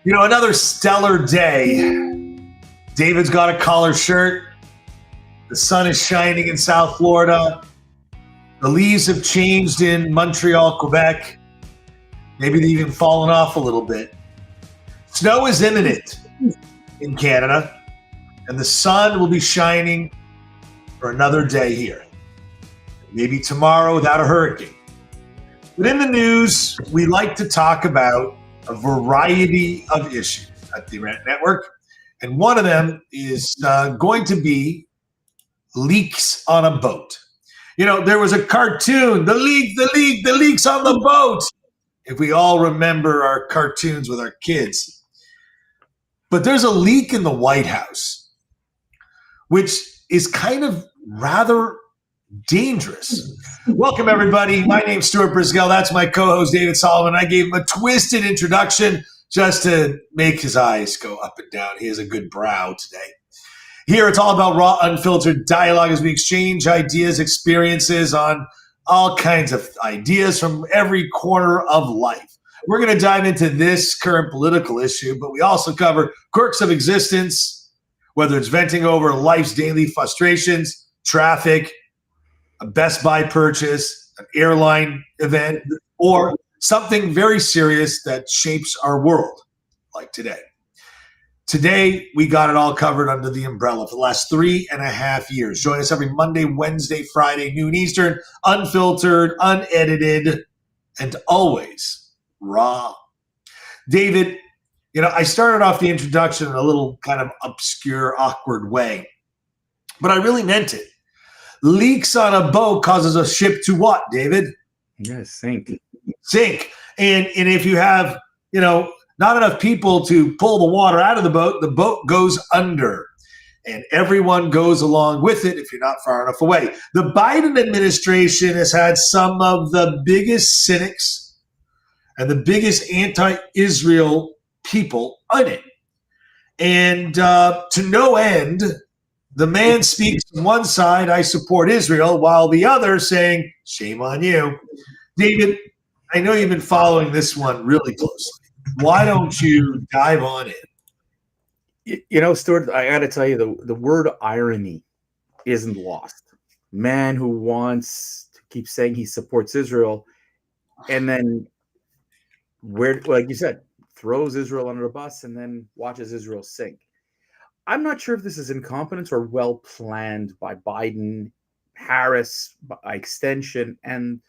Another stellar day. David's got a collar shirt. The sun is shining in South Florida. The leaves have changed in Montreal, Quebec. Maybe they've even fallen off a little bit. Snow is imminent in Canada, and the sun will be shining for another day here. Maybe tomorrow without a hurricane. But in the news, we like to talk about a variety of issues at the Rant Network. And one of them is going to be leaks on a boat. There was a cartoon, the leaks on the boat. If we all remember our cartoons with our kids. But there's a leak in the White House, which is kind of rather dangerous. Welcome, everybody. My name's Stuart Brisgell. That's my co-host, David Solomon. I gave him a twisted introduction just to make his eyes go up and down. He has a good brow today. Here, it's all about raw, unfiltered dialogue as we exchange ideas, experiences on all kinds of ideas from every corner of life. We're going to dive into this current political issue, but we also cover quirks of existence, whether it's venting over life's daily frustrations, traffic, a Best Buy purchase, an airline event, or something very serious that shapes our world, like today. Today, we got it all covered under the umbrella for the last 3.5 years. Join us every Monday, Wednesday, Friday, noon Eastern, unfiltered, unedited, and always raw. David, I started off the introduction in a little kind of obscure, awkward way, but I really meant it. Leaks on a boat causes a ship to what, David? Yes, sink. And if you have, not enough people to pull the water out of the boat goes under. And everyone goes along with it if you're not far enough away. The Biden administration has had some of the biggest cynics and the biggest anti-Israel people on it. And to no end, the man speaks on one side, I support Israel, while the other saying, shame on you. David, I know you've been following this one really closely. Why don't you dive on in? Stuart, I got to tell you, the word irony isn't lost. Man who wants to keep saying he supports Israel and then, like you said, throws Israel under the bus and then watches Israel sink. I'm not sure if this is incompetence or well planned by Biden, Harris, by extension, and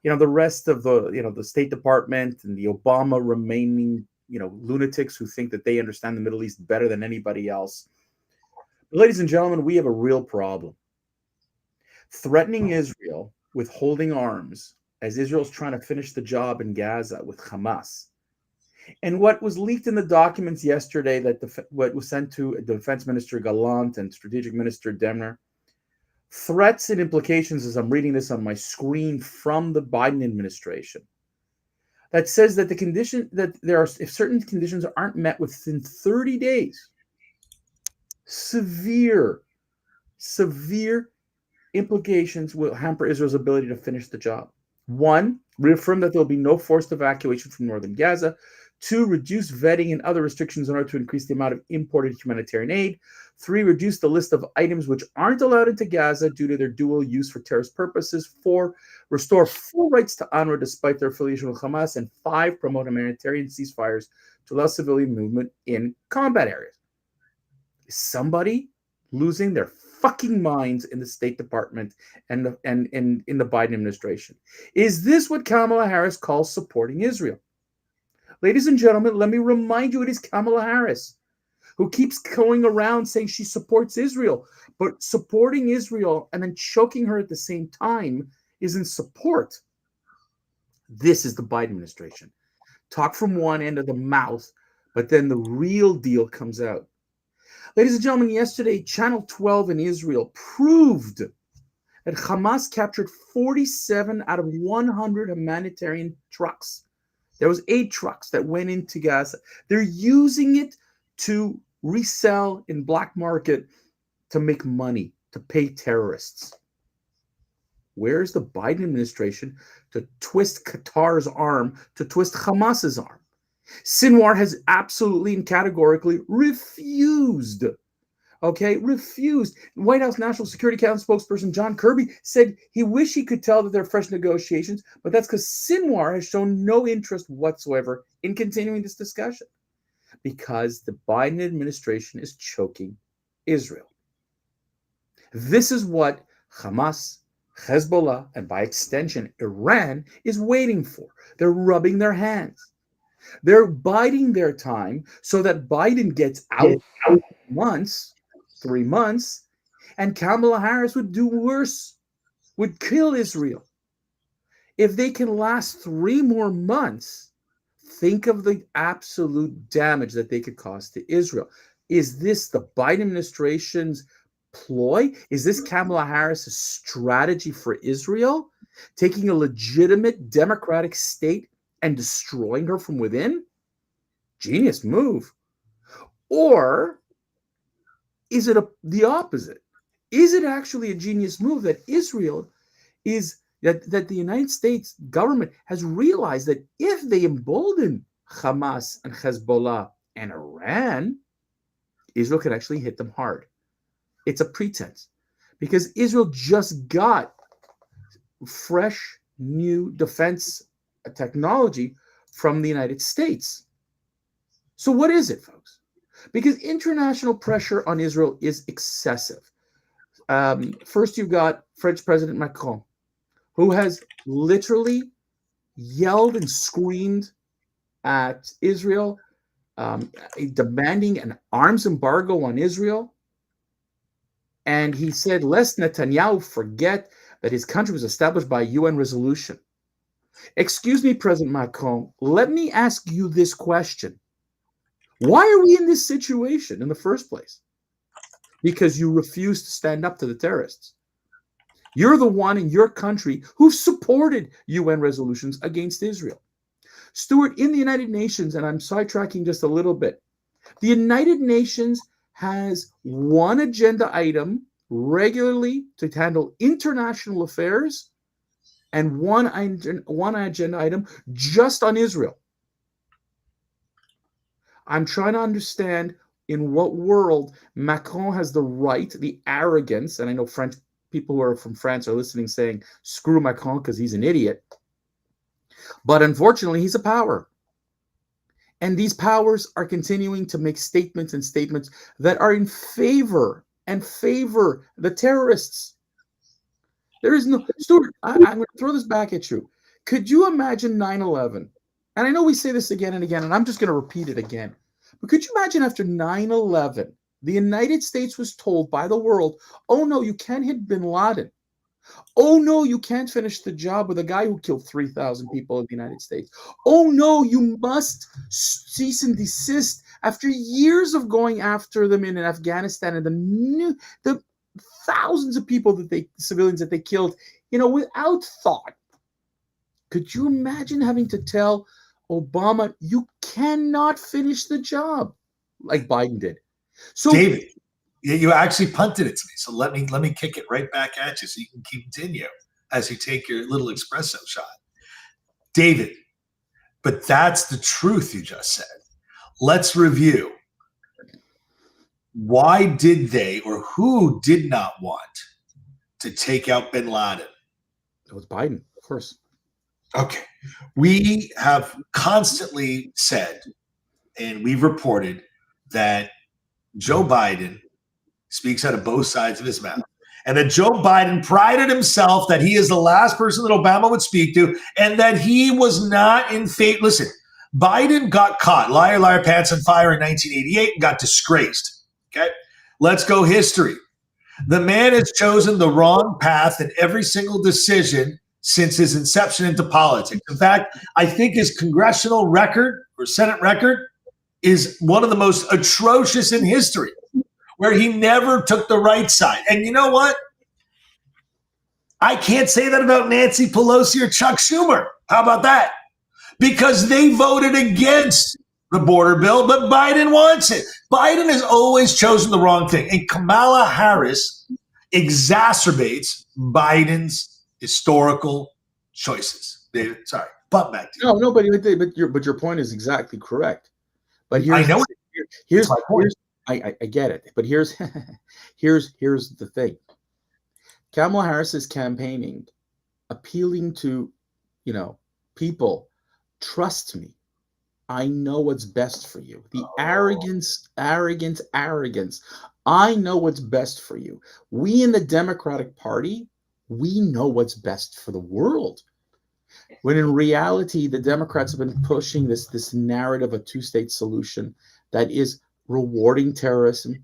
the rest of the State Department and the Obama remaining lunatics who think that they understand the Middle East better than anybody else. But ladies and gentlemen, we have a real problem. Threatening Israel with holding arms as Israel's trying to finish the job in Gaza with Hamas. And what was leaked in the documents yesterday what was sent to Defense Minister Gallant and Strategic Minister Demner, threats and implications, as I'm reading this on my screen from the Biden administration, that says that if certain conditions aren't met within 30 days, severe implications will hamper Israel's ability to finish the job. 1, reaffirm that there will be no forced evacuation from northern Gaza. 2, reduce vetting and other restrictions in order to increase the amount of imported humanitarian aid. 3, reduce the list of items which aren't allowed into Gaza due to their dual use for terrorist purposes. 4, restore full rights to UNRWA despite their affiliation with Hamas. And 5, promote humanitarian ceasefires to allow civilian movement in combat areas. Is somebody losing their fucking minds in the State Department and in the Biden administration? Is this what Kamala Harris calls supporting Israel? Ladies and gentlemen, let me remind you, it is Kamala Harris who keeps going around saying she supports Israel, but supporting Israel and then choking her at the same time isn't support. This is the Biden administration. Talk from one end of the mouth, but then the real deal comes out. Ladies and gentlemen, yesterday, Channel 12 in Israel proved that Hamas captured 47 out of 100 humanitarian trucks. There was 8 trucks that went into Gaza. They're using it to resell in black market to make money, to pay terrorists. Where's the Biden administration to twist Qatar's arm, to twist Hamas's arm? Sinwar has absolutely and categorically refused. Okay, refused. White House National Security Council spokesperson John Kirby said he wished he could tell that there are fresh negotiations, but that's because Sinwar has shown no interest whatsoever in continuing this discussion because the Biden administration is choking Israel. This is what Hamas, Hezbollah, and by extension, Iran is waiting for. They're rubbing their hands. They're biding their time so that Biden gets out months, 3 months, and Kamala Harris would do worse, would kill Israel. If they can last 3 more months, think of the absolute damage that they could cause to Israel. Is this the Biden administration's ploy? Is this Kamala Harris's strategy for Israel? Taking a legitimate democratic state and destroying her from within? Genius move. Or is it the opposite? Is it actually a genius move that Israel is that the United States government has realized that if they embolden Hamas and Hezbollah and Iran, Israel can actually hit them hard? It's a pretense because Israel just got fresh new defense technology from the United States. So what is it, folks? Because international pressure on Israel is excessive. First, you've got French President Macron, who has literally yelled and screamed at Israel, demanding an arms embargo on Israel. And he said, lest Netanyahu forget that his country was established by a UN resolution. Excuse me, President Macron, let me ask you this question. Why are we in this situation in the first place? Because you refuse to stand up to the terrorists. You're the one in your country who supported UN resolutions against Israel. Stuart, in the United Nations, and I'm sidetracking just a little bit, the United Nations has one agenda item regularly to handle international affairs and one agenda item just on Israel. I'm trying to understand in what world Macron has the right, the arrogance, and I know French people who are from France are listening saying, screw Macron because he's an idiot. But unfortunately, he's a power. And these powers are continuing to make statements and statements that are in favor the terrorists. There is no, Stuart, I'm going to throw this back at you. Could you imagine 9/11? And I know we say this again and again, and I'm just going to repeat it again. But could you imagine after 9/11, the United States was told by the world, oh no, you can't hit bin Laden. Oh no, you can't finish the job with a guy who killed 3,000 people in the United States. Oh no, you must cease and desist after years of going after them in Afghanistan and the thousands of people civilians that they killed, without thought. Could you imagine having to tell Obama, you cannot finish the job like Biden did? So David, you actually punted it to me. So let me kick it right back at you so you can continue as you take your little espresso shot. David, but that's the truth you just said. Let's review. Why did they or who did not want to take out bin Laden? It was Biden, of course. Okay. We have constantly said, and we've reported that Joe Biden speaks out of both sides of his mouth. And that Joe Biden prided himself that he is the last person that Obama would speak to and that he was not in favor. Listen, Biden got caught, liar, liar, pants on fire in 1988 and got disgraced. Okay? Let's go history. The man has chosen the wrong path in every single decision since his inception into politics. In fact, I think his congressional record or Senate record is one of the most atrocious in history, where he never took the right side. And you know what? I can't say that about Nancy Pelosi or Chuck Schumer. How about that? Because they voted against the border bill, but Biden wants it. Biden has always chosen the wrong thing. And Kamala Harris exacerbates Biden's historical choices. David, sorry. butt back to you. No, but your point is exactly correct. But I know here's my point. I get it. But here's here's the thing. Kamala Harris is campaigning, appealing to, people. Trust me. I know what's best for you. The arrogance. I know what's best for you. We in the Democratic Party, we know what's best for the world. When in reality, the Democrats have been pushing this narrative of a two-state solution that is rewarding terrorism.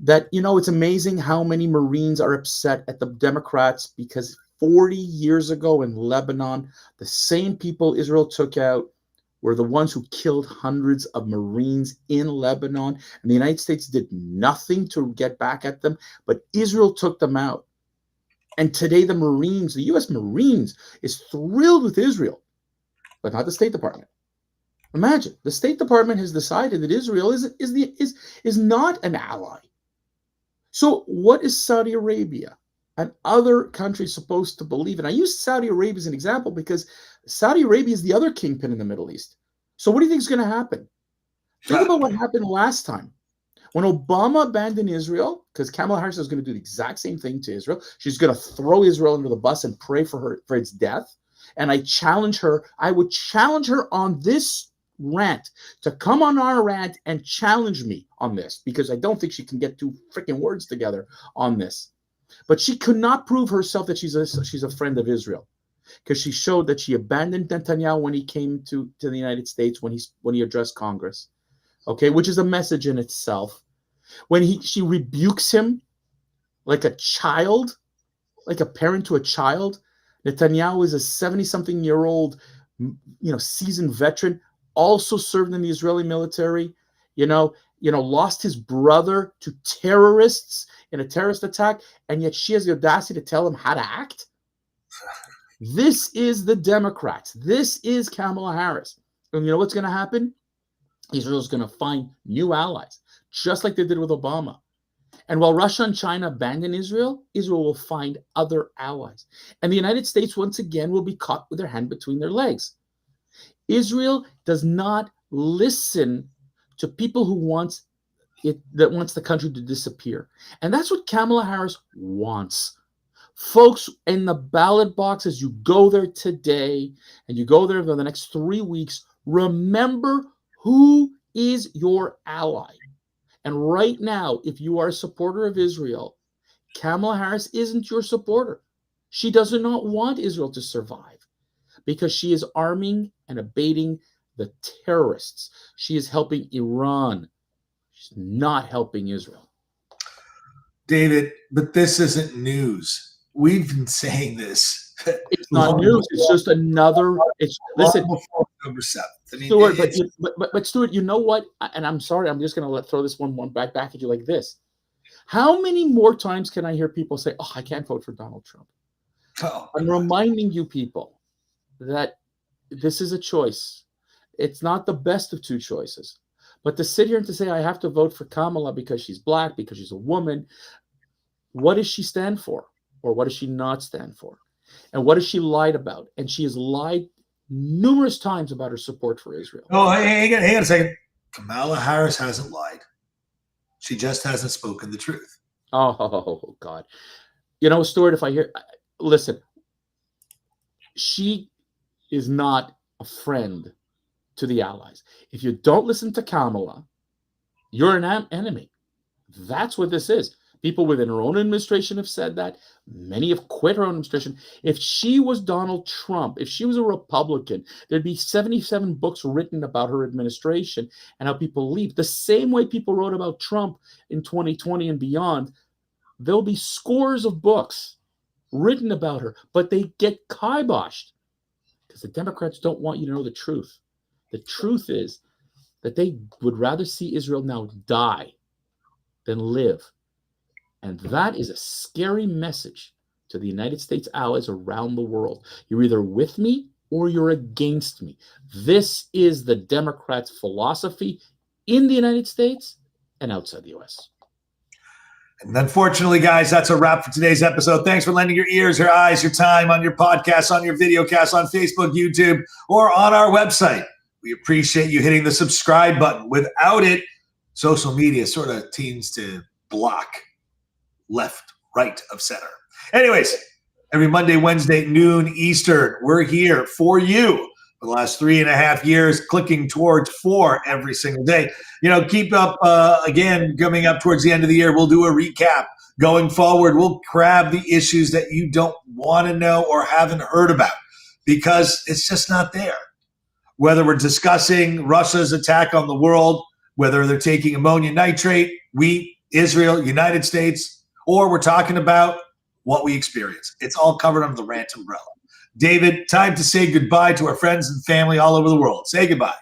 That, it's amazing how many Marines are upset at the Democrats because 40 years ago in Lebanon, the same people Israel took out were the ones who killed hundreds of Marines in Lebanon. And the United States did nothing to get back at them, but Israel took them out. And today the U.S. Marines is thrilled with Israel, but not the State Department. Imagine, the State Department has decided that Israel is not an ally. So what is Saudi Arabia and other countries supposed to believe? And I use Saudi Arabia as an example because Saudi Arabia is the other kingpin in the Middle East. So what do you think is going to happen? Think about what happened last time. When Obama abandoned Israel, because Kamala Harris is going to do the exact same thing to Israel. She's going to throw Israel under the bus and pray for its death. And I would challenge her on this rant to come on our rant and challenge me on this, because I don't think she can get two freaking words together on this. But she could not prove herself that she's a friend of Israel, because she showed that she abandoned Netanyahu when he came to the United States, when he addressed Congress. Okay, which is a message in itself. When she rebukes him like a child, like a parent to a child. Netanyahu is a 70-something-year-old, seasoned veteran, also served in the Israeli military, lost his brother to terrorists in a terrorist attack, and yet she has the audacity to tell him how to act. This is the Democrats. This is Kamala Harris. And you know what's going to happen? Israel's going to find new allies, just like they did with Obama. And while Russia and China abandon Israel, Israel will find other allies. And the United States, once again, will be caught with their hand between their legs. Israel does not listen to people who wants the country to disappear. And that's what Kamala Harris wants. Folks, in the ballot box, as you go there today, and you go there for the next 3 weeks, remember who is your ally. And right now, if you are a supporter of Israel, Kamala Harris isn't your supporter. She does not want Israel to survive because she is arming and abating the terrorists. She is helping Iran. She's not helping Israel. David, but this isn't news. We've been saying this. It's not news. It's just another. Listen, October 7th. I mean, Stuart, but Stuart, you know what? And I'm sorry, I'm just going to throw this one back at you like this. How many more times can I hear people say, "Oh, I can't vote for Donald Trump"? I'm reminding you people that this is a choice. It's not the best of two choices. But to sit here and to say I have to vote for Kamala because she's black, because she's a woman, what does she stand for? Or what does she not stand for? And what has she lied about? And she has lied numerous times about her support for Israel. Oh, hang on a second. Kamala Harris hasn't lied. She just hasn't spoken the truth. Oh, God. Stuart, listen, she is not a friend to the allies. If you don't listen to Kamala, you're an enemy. That's what this is. People within her own administration have said that. Many have quit her own administration. If she was Donald Trump, if she was a Republican, there'd be 77 books written about her administration and how people leave. The same way people wrote about Trump in 2020 and beyond, there'll be scores of books written about her, but they get kiboshed because the Democrats don't want you to know the truth. The truth is that they would rather see Israel now die than live. And that is a scary message to the United States allies around the world. You're either with me or you're against me. This is the Democrats' philosophy in the United States and outside the U.S. And unfortunately, guys, that's a wrap for today's episode. Thanks for lending your ears, your eyes, your time on your podcast, on your videocast, on Facebook, YouTube, or on our website. We appreciate you hitting the subscribe button. Without it, social media sort of tends to block left, right of center. Anyways, every Monday, Wednesday, noon Eastern, we're here for you for the last 3.5 years, clicking towards 4 every single day. Keep up, again, coming up towards the end of the year, we'll do a recap. Going forward, we'll grab the issues that you don't want to know or haven't heard about because it's just not there. Whether we're discussing Russia's attack on the world, whether they're taking ammonium nitrate, wheat, Israel, United States, or we're talking about what we experience. It's all covered under the rant umbrella. David, time to say goodbye to our friends and family all over the world. Say goodbye.